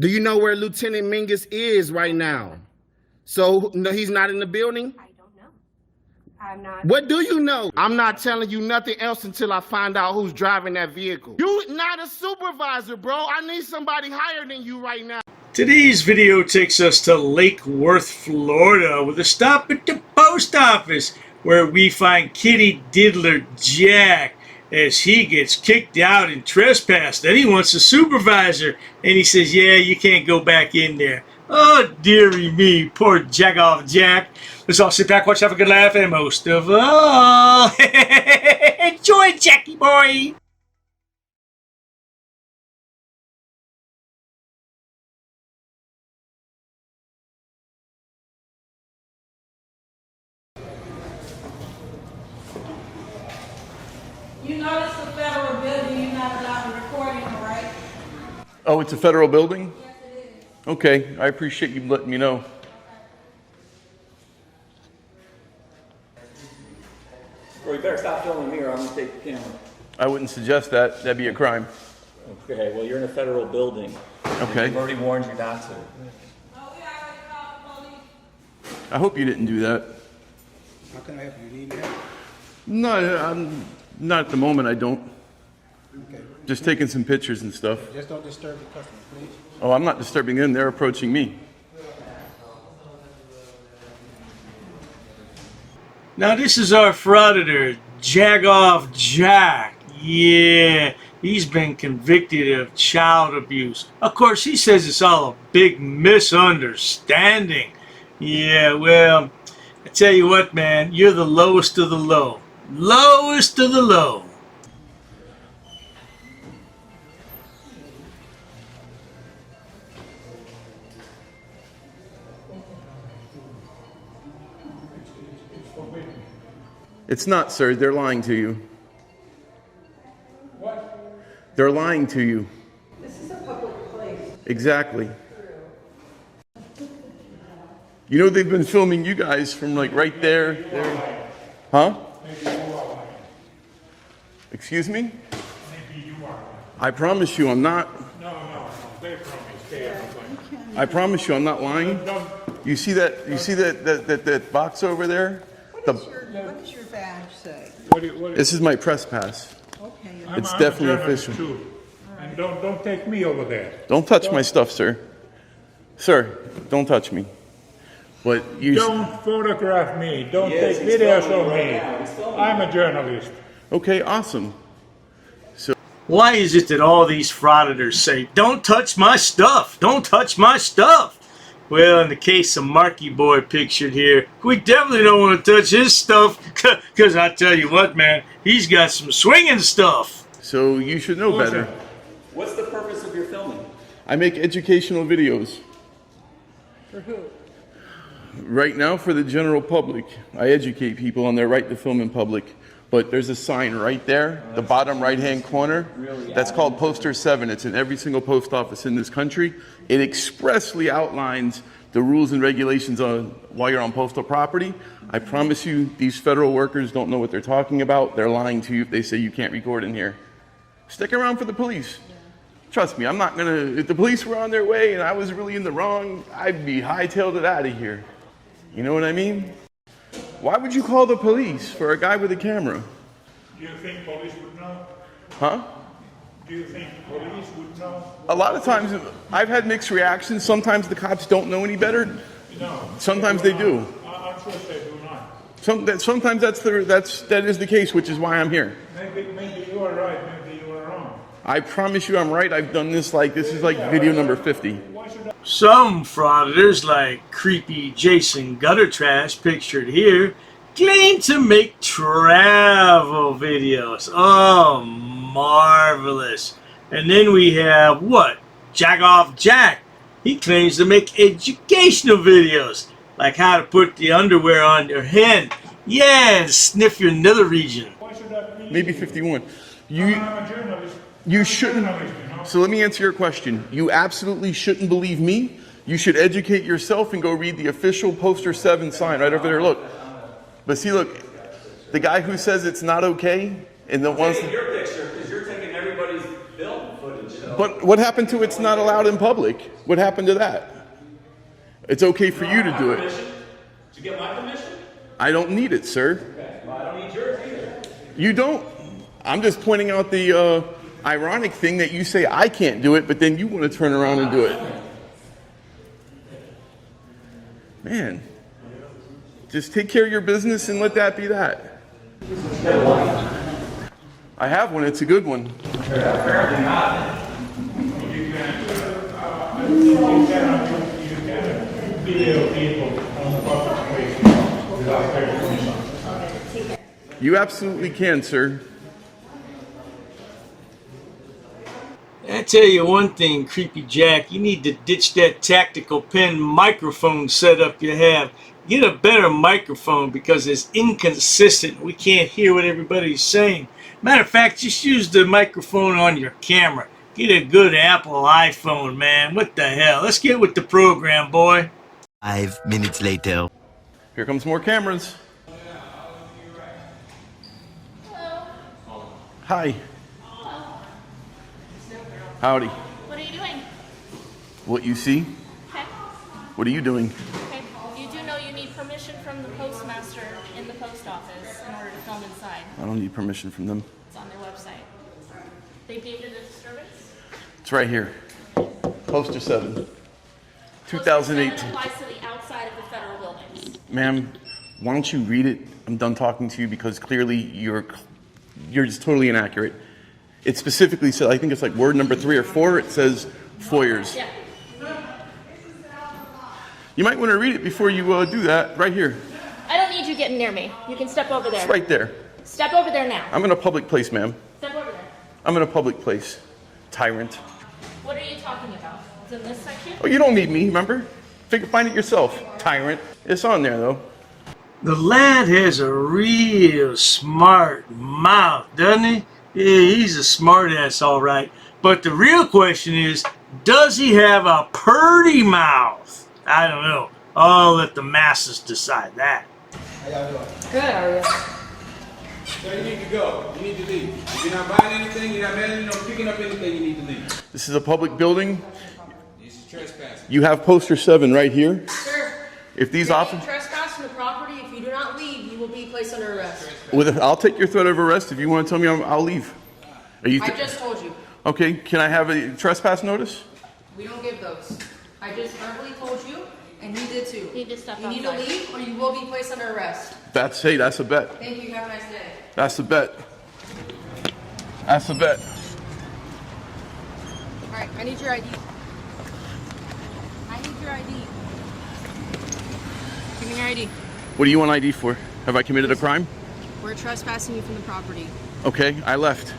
Do you know where Lieutenant Mingus is right now? So, no, he's not in the building? I don't know. I'm not. What do you know? I'm not telling you nothing else until I find out who's driving that vehicle. You not a supervisor, bro. I need somebody higher than you right now. Today's video takes us to Lake Worth, Florida, with a stop at the post office where we find Kitty Diddler Jack as he gets kicked out and trespassed. Then he wants a supervisor, and he says, yeah, you can't go back in there. Oh, dearie me, poor Jagoff Jack. Let's all sit back, watch, have a good laugh, and most of all, enjoy, Jackie boy. You notice the federal building, you're not allowed recording, right? Oh, it's a federal building? Yes, it is. Okay, I appreciate you letting me know. Well, you better stop filming me or I'm going to take the camera. I wouldn't suggest that. That'd be a crime. Okay, well, you're in a federal building. Okay. I've already warned you not to. Oh, we already called the police. I hope you didn't do that. How can I help you? You need help? No, I'm not at the moment. I don't. Okay. Just taking some pictures and stuff. Just don't disturb the customer, please. Oh, I'm not disturbing them. They're approaching me. Now this is our frauditor, Jagoff Jack. Yeah, he's been convicted of child abuse. Of course, he says it's all a big misunderstanding. Yeah, well, I tell you what, man, you're the lowest of the low. Lowest of the low. It's not, sir. They're lying to you. What? They're lying to you. This is a public place. Exactly. You know they've been filming you guys from like right there. Huh? Excuse me? Maybe you are. I promise you I'm not. No, they promise they are lying. I promise you I'm not lying. You see that? You see that box over there? What does your badge say? This is my press pass. Okay. It's I'm definitely a journalist official. Too. And don't take me over there. Don't touch my stuff, sir. Sir, don't touch me. But you. Don't photograph me. Don't Yes, take he's videos filming of right me. now. He's filming. I'm a journalist. Okay, awesome. Why is it that all these frauditors say, don't touch my stuff, don't touch my stuff? Well, in the case of Marky Boy pictured here, we definitely don't want to touch his stuff, because I tell you what, man, he's got some swinging stuff. So you should know better. What's the purpose of your filming? I make educational videos. For who? Right now for the general public. I educate people on their right to film in public. But there's a sign right there, the bottom right-hand corner. That's called Poster 7. It's in every single post office in this country. It expressly outlines the rules and regulations on while you're on postal property. I promise you, these federal workers don't know what they're talking about. They're lying to you if they say you can't record in here. Stick around for the police. Trust me, I'm not gonna, if the police were on their way and I was really in the wrong, I'd be hightailed it out of here. You know what I mean? Why would you call the police for a guy with a camera? Do you think police would know? Huh? Do you think police would know? A lot of times, I've had mixed reactions. Sometimes the cops don't know any better. No. Sometimes they do. I'm sure they do not. Sometimes that is the case, which is why I'm here. Maybe you are right. Maybe you are wrong. I promise you I'm right. I've done this this is like video number 50. Why should I? Some frauditors, like creepy Jason Gutter Trash pictured here, claim to make travel videos. Oh, marvelous. And then we have, what? Jagoff Jack. He claims to make educational videos, like how to put the underwear on your head. Yeah, and sniff your nether region. Why should I believe Maybe you? 51. I'm a journalist. You shouldn't. Journalist, you know? So let me answer your question. You absolutely shouldn't believe me. You should educate yourself and go read the official Poster 7 sign right over there. Look. But see, look, the guy who says it's not okay, and the ones. Your picture, because you're taking everybody's film footage. But what happened to it's not allowed in public? What happened to that? It's okay for you to do it. To get my permission? I don't need it, sir. Okay, well, I don't need yours either. You don't. I'm just pointing out the ironic thing that you say I can't do it, but then you want to turn around and do it. Man, just take care of your business and let that be that. I have one. It's a good one. Apparently not. You cannot video people on the public place without their permission. You absolutely can, sir. I tell you one thing, Creepy Jack, you need to ditch that tactical pen microphone setup you have. Get a better microphone because it's inconsistent. We can't hear what everybody's saying. Matter of fact, just use the microphone on your camera. Get a good Apple iPhone, man. What the hell? Let's get with the program, boy. 5 minutes later. Here comes more cameras. Hi. Howdy. What are you doing? What you see? Okay. What are you doing? Okay. You do know you need permission from the postmaster in the post office in order to film inside. I don't need permission from them. It's on their website. They deemed it a disturbance? It's right here. Poster 7. Poster 2018. 7 applies to the outside of the federal buildings. Ma'am, why don't you read it? I'm done talking to you because clearly you're just totally inaccurate. It specifically says, I think it's like word number 3 or 4, it says foyers. Yeah. You might want to read it before you do that, right here. I don't need you getting near me. You can step over there. It's right there. Step over there now. I'm in a public place, ma'am. Step over there. I'm in a public place. Tyrant. What are you talking about? It's in this section? Oh, you don't need me, remember? Find it yourself, tyrant. It's on there, though. The lad has a real smart mouth, doesn't he? Yeah, he's a smart ass, all right. But the real question is, does he have a purty mouth? I don't know. I'll let the masses decide that. How y'all doing? Good, are you? So you need to go. You need to leave. If you're not buying anything, you're not picking up anything, you need to leave. This is a public building. This is trespassing. You have poster 7 right here. Sir, If these you're officers... trespassing the property. If you do not leave, you will be placed under arrest. I'll take your threat of arrest if you want to tell me I'll leave. Are you? I just told you. Okay, can I have a trespass notice? We don't give those. I just verbally told you, and you did too. You need to step You need to outside. leave, or you will be placed under arrest. That's a bet. Thank you. Have a nice day. That's a bet. That's a bet. All right, I need your ID. I need your ID. Give me your ID. What do you want ID for? Have I committed a crime? We're trespassing you from the property. Okay, I left.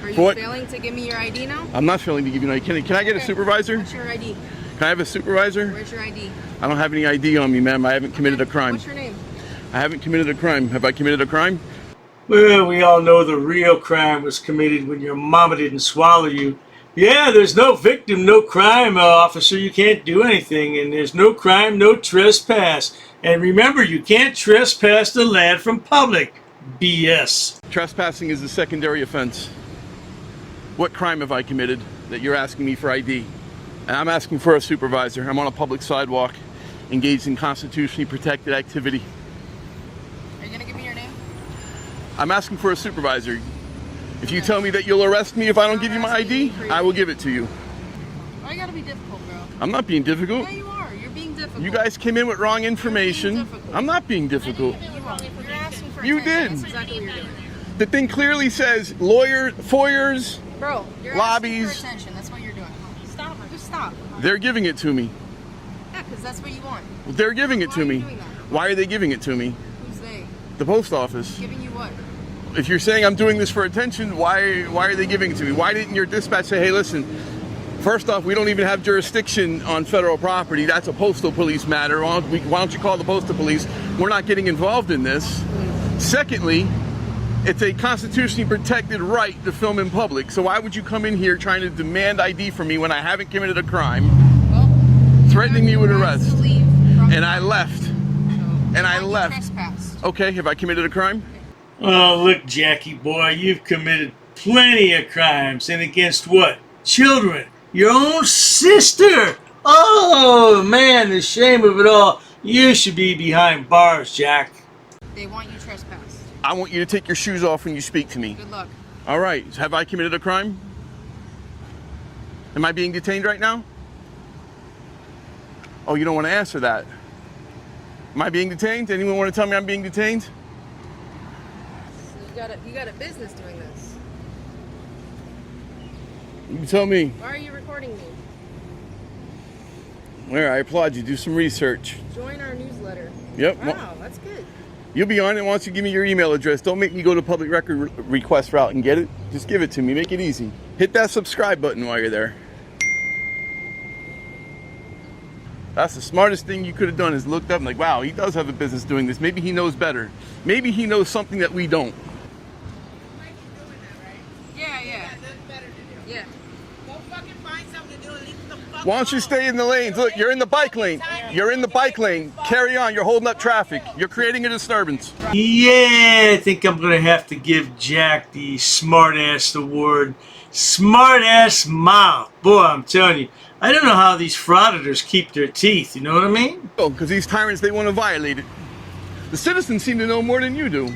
Are you For what? failing to give me your ID now? I'm not failing to give you an ID. Can I get a Okay. supervisor? What's your ID? Can I have a supervisor? Where's your ID? I don't have any ID on me, ma'am. I haven't committed a crime. What's your name? I haven't committed a crime. Have I committed a crime? Well, we all know the real crime was committed when your mama didn't swallow you. Yeah, there's no victim, no crime, officer. You can't do anything. And there's no crime, no trespass. And remember, you can't trespass the lad from public. BS. Trespassing is a secondary offense. What crime have I committed that you're asking me for ID? And I'm asking for a supervisor. I'm on a public sidewalk, engaged in constitutionally protected activity. Are you gonna give me your name? I'm asking for a supervisor. If you tell me that you'll arrest me if I don't give you my ID, I will give it to you. Why you gotta be difficult, bro? I'm not being difficult. Yeah, you are. You're being difficult. You guys came in with wrong information. difficult. I'm not being difficult. You're asking for You attention. did. That's exactly what you're doing. The thing clearly says foyers, Bro, you're lobbies. asking for attention. That's what you're doing. Stop. Just stop. They're giving it to me. Yeah, because that's what you want. They're giving it Why to are you me. doing that? Why are they giving it to me? Who's they? The post office. Giving you what? If you're saying I'm doing this for attention, why are they giving it to me? Why didn't your dispatch say, hey, listen, first off, we don't even have jurisdiction on federal property. That's a postal police matter. Why don't you call the postal police? We're not getting involved in this. Secondly, it's a constitutionally protected right to film in public. So why would you come in here trying to demand ID from me when I haven't committed a crime, Well, threatening me with you're asked arrest? to leave from And I left. So, And I you left. trespassed. Okay, have I committed a crime? Oh, look, Jackie boy, you've committed plenty of crimes. And against what? children. Your own sister. Oh, man, the shame of it all. You should be behind bars, Jack. They want you trespassed. I want you to take your shoes off when you speak to me. Good luck. All right. Have I committed a crime? Am I being detained right now? Oh, you don't want to answer that. Am I being detained? Anyone want to tell me I'm being detained? So you got a business doing this. You tell me. Why are you recording me? Where I applaud you. Do some research. Join our newsletter. Yep. Wow, that's good. You'll be on it once you give me your email address. Don't make me go to public record request route and get it. Just give it to me. Make it easy. Hit that subscribe button while you're there. That's the smartest thing you could have done, is looked up and like, wow, he does have a business doing this. Maybe he knows better. Maybe he knows something that we don't. Yeah. Yeah. Why don't you stay in the lanes? Look, you're in the bike lane. You're in the bike lane. Carry on. You're holding up traffic. You're creating a disturbance. Yeah, I think I'm gonna have to give Jack the smartass award. Smartass mouth. Boy, I'm telling you, I don't know how these frauditors keep their teeth, you know what I mean? Oh, because these tyrants, they want to violate it. The citizens seem to know more than you do.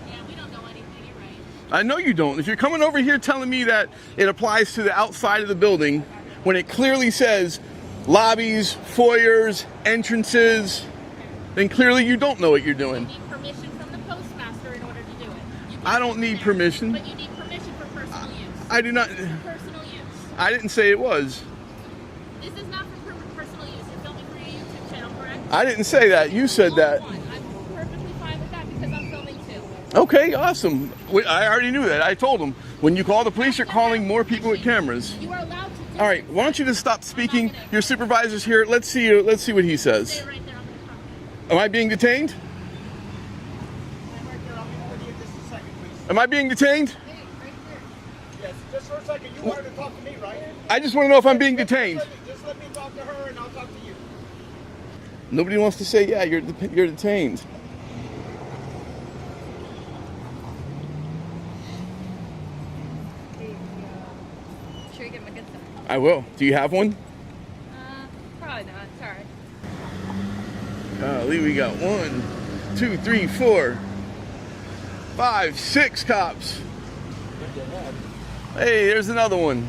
Yeah, we don't know anything, you're right. I know you don't. If you're coming over here telling me that it applies to the outside of the building, when it clearly says lobbies, foyers, entrances, then clearly you don't know what you're doing. You need permission from the postmaster in order to do it. You I don't need permission. But you need permission for personal use. I do not. Personal use. I didn't say it was. This is not for personal use. You're filming for your YouTube channel, correct? I didn't say that. You said that. I'm perfectly fine with that because I'm filming too. Okay, awesome. I already knew that. I told them. When you call the police, you're calling more people with cameras. You are allowed to do All right, why don't you just stop speaking? Your supervisor's here. Let's see what he says. Stay right there. I'm going to talk to you. Am I being detained? Am I being detained? Yes, just for a second. You wanted to talk to me, right? I just want to know if I'm being detained. Just let me talk to her and I'll talk to you. Nobody wants to say, yeah, you're detained. Should we get my good stuff? I will. Do you have one? Probably not. Sorry. Lee, we got 1, 2, 3, 4, 5, 6 cops. Hey, there's another one.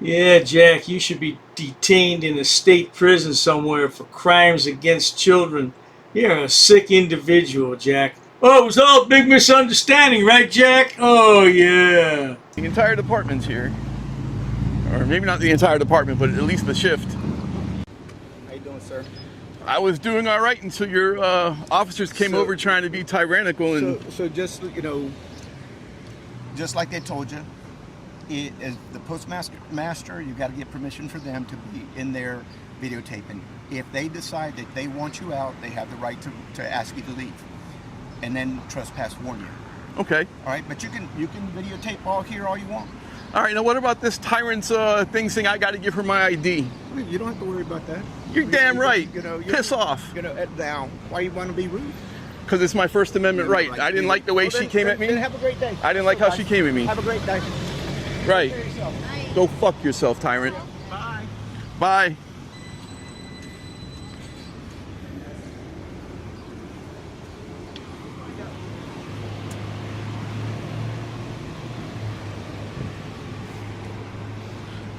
Yeah, Jack, you should be detained in a state prison somewhere for crimes against children. You're a sick individual, Jack. Oh, it was all a big misunderstanding, right, Jack? Oh, yeah. The entire department's here. Or maybe not the entire department, but at least the shift. How you doing, sir? I was doing all right until your officers came over trying to be tyrannical and... So just, you know, just like they told you, as the postmaster, you've got to get permission for them to be in there videotaping. If they decide that they want you out, they have the right to ask you to leave. And then trespass warn you. Okay. All right, but you can videotape all you want. All right, now what about this tyrant's thing saying I got to give her my ID? You don't have to worry about that. You're damn right. You know, Piss off. You know, now, why you want to be rude? Because it's my First Amendment right. I didn't like the way she came at me. Then have a great day. I didn't like how she came at me. Have a great day. Right. Go fuck yourself, tyrant. Bye. Bye.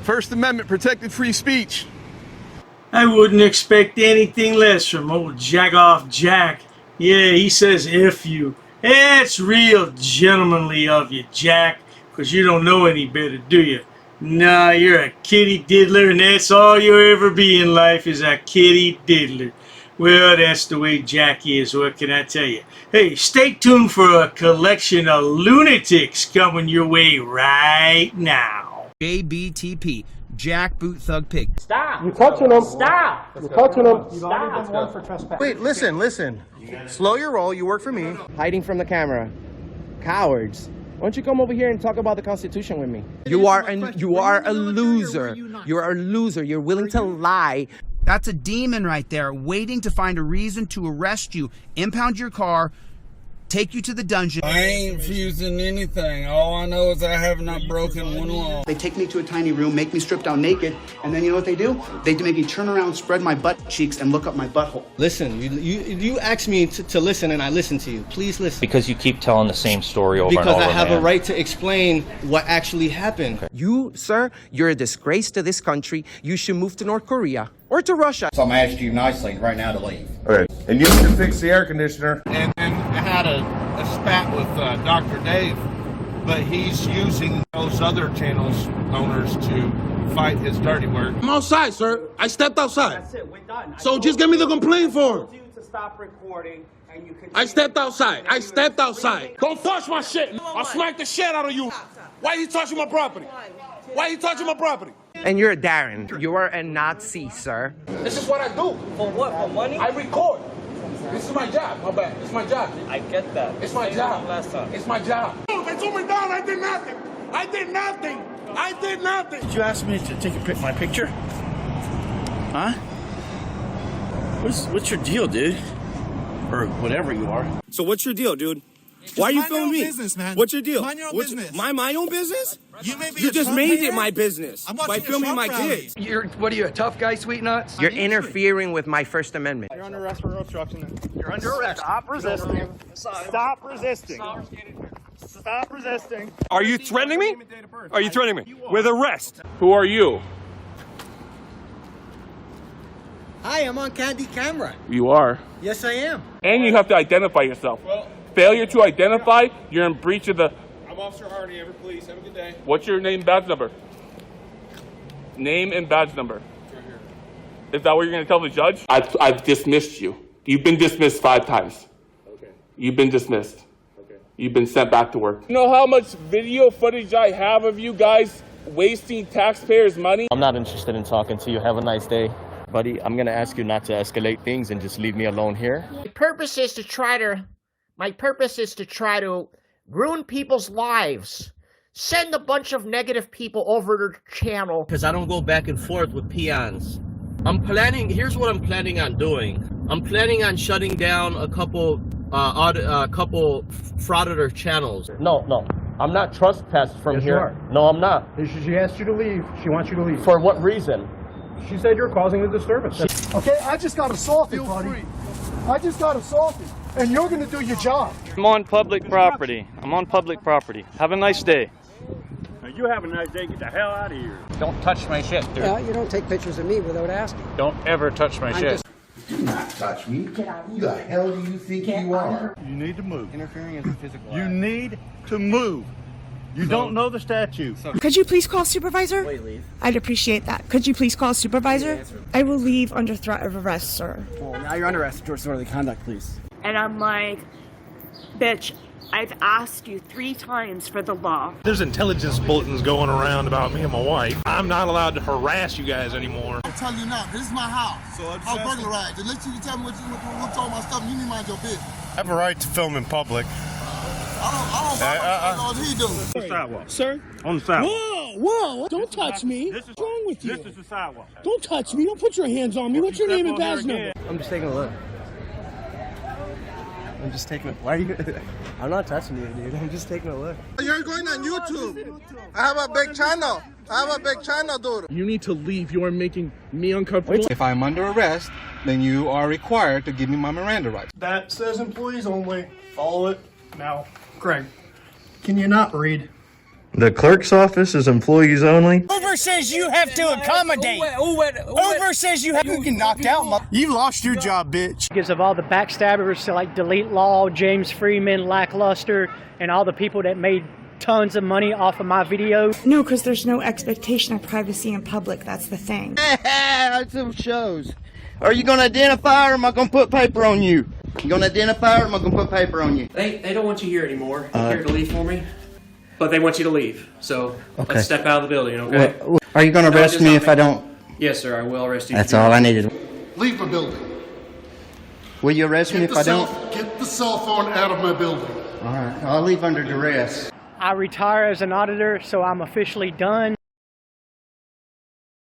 First Amendment protected free speech. I wouldn't expect anything less from old Jagoff Jack. Yeah, he says F you. It's real gentlemanly of you, Jack, because you don't know any better, do you? Nah, you're a kitty diddler, and that's all you'll ever be in life is a kitty diddler. Well, that's the way Jack is, what can I tell you? Hey, stay tuned for a collection of lunatics coming your way right now. JBTP, Jack Boot Thug Pig. Stop. You're touching them. Stop. You're touching them. Stop. Wait, listen. Slow your roll. You work for me. Hiding from the camera. Cowards. Why don't you come over here and talk about the Constitution with me? You are a loser. You're a loser. You're willing to lie. That's a demon right there, waiting to find a reason to arrest you, impound your car, take you to the dungeon. I ain't fusing anything. All I know is I have not broken one law. They take me to a tiny room, make me strip down naked, and then you know what they do? They make me turn around, spread my butt cheeks, and look up my butthole. Listen, you asked me to listen, and I listened to you. Please listen. Because you keep telling the same story over and over. Because I have a right to explain what actually happened. Okay. You, sir, you're a disgrace to this country. You should move to North Korea or to Russia. So I'm asking you nicely right now to leave. Okay. And you need to fix the air conditioner. And I had a spat with Dr. Dave, but he's using those other channels owners to fight his dirty work. I'm outside, sir. I stepped outside. That's it. We're done. So just give me the complaint form. I told you to stop recording, and you continue. I stepped outside. I stepped outside. Don't touch my shit. I'll smack the shit out of you. Why are you touching my property? Why are you touching my property? And you're Darren. You are a Nazi, sir. This is what I do. For what? For money? I record. This is my job. My bad. It's my job. I get that. It's my job. Last time. It's my job. They took me down. I did nothing. I did nothing. I did nothing. Did you ask me to take my picture? Huh? What's your deal, dude? Or whatever you are. So what's your deal, dude? Why are you filming me? Business, man. What's your deal? Mind your own business. My own business? You just made it my business by filming my kids. What are you, a tough guy, sweet nuts? You're interfering with my First Amendment. You're under arrest for obstruction. You're under arrest. Stop resisting. Stop resisting. Stop resisting. Are you threatening me? Are you threatening me with arrest? Who are you? Hi, I'm on Candy camera. You are. Yes, I am. And you have to identify yourself. Failure to identify, you're in breach of the... I'm Officer Hardy, ever please. Have a good day. What's your name, badge number? Name and badge number. Right here. Is that what you're going to tell the judge? I've dismissed you. You've been dismissed 5 times. Okay. You've been dismissed. Okay. You've been sent back to work. You know how much video footage I have of you guys wasting taxpayers' money? I'm not interested in talking to you. Have a nice day. Buddy, I'm going to ask you not to escalate things and just leave me alone here. My purpose is to try to ruin people's lives. Send a bunch of negative people over to the channel. Because I don't go back and forth with peons. Here's what I'm planning on doing. I'm planning on shutting down a couple Frauditor channels. No. I'm not trespassed from here. You are. No, I'm not. She asked you to leave. She wants you to leave. For what reason? She said you're causing a disturbance. Okay, I just got assaulted, buddy. I just got assaulted. And you're going to do your job. I'm on public property. Have a nice day. Now you have a nice day. Get the hell out of here. Don't touch my shit, dude. You don't take pictures of me without asking. Don't ever touch my shit. Do not touch me. Who the hell do you think you are? You need to move. Interfering is a physical You need to move. You don't know the statute. Could you please call supervisor? Wait, leave. I'd appreciate that. Could you please call supervisor? I will leave under threat of arrest, sir. Well, now you're under arrest for disorderly conduct, please. And I'm like, bitch, I've asked you 3 times for the law. There's intelligence bulletins going around about me and my wife. I'm not allowed to harass you guys anymore. I'm telling you now, this is my house. So I was burglarized. Unless you tell me what's all my stuff, you need to mind your business. I have a right to film in public. I don't know what he do. On the sidewalk. Sir? On the sidewalk. Whoa! Don't touch me. What's wrong with you? This is the sidewalk. Don't touch me. Don't put your hands on me. What's your name and badge number? I'm just taking a look. Why are you... I'm not touching you, dude. I'm just taking a look. You're going on YouTube. I have a big channel, dude. You need to leave. You are making me uncomfortable. If I'm under arrest, then you are required to give me my Miranda rights. That says employees only. Follow it. Now, Craig, can you not read? The clerk's office is employees only. Uber says you have to accommodate. Uber says you have to get knocked out. You lost your job, bitch. Because of all the backstabbers to like Delete Law, James Freeman, Lackluster, and all the people that made tons of money off of my videos. No, because there's no expectation of privacy in public. That's the thing. That's some shows. Are you going to identify or am I going to put paper on you? You going to identify or am I going to put paper on you? They don't want you here anymore. You care to leave for me? But they want you to leave. So let's step out of the building, okay? Are you going to arrest me if I don't? Yes, sir. I will arrest you. That's all I needed. Leave the building. Will you arrest me if I don't? Get the cell phone out of my building. All right. I'll leave under duress. I retire as an auditor, so I'm officially done.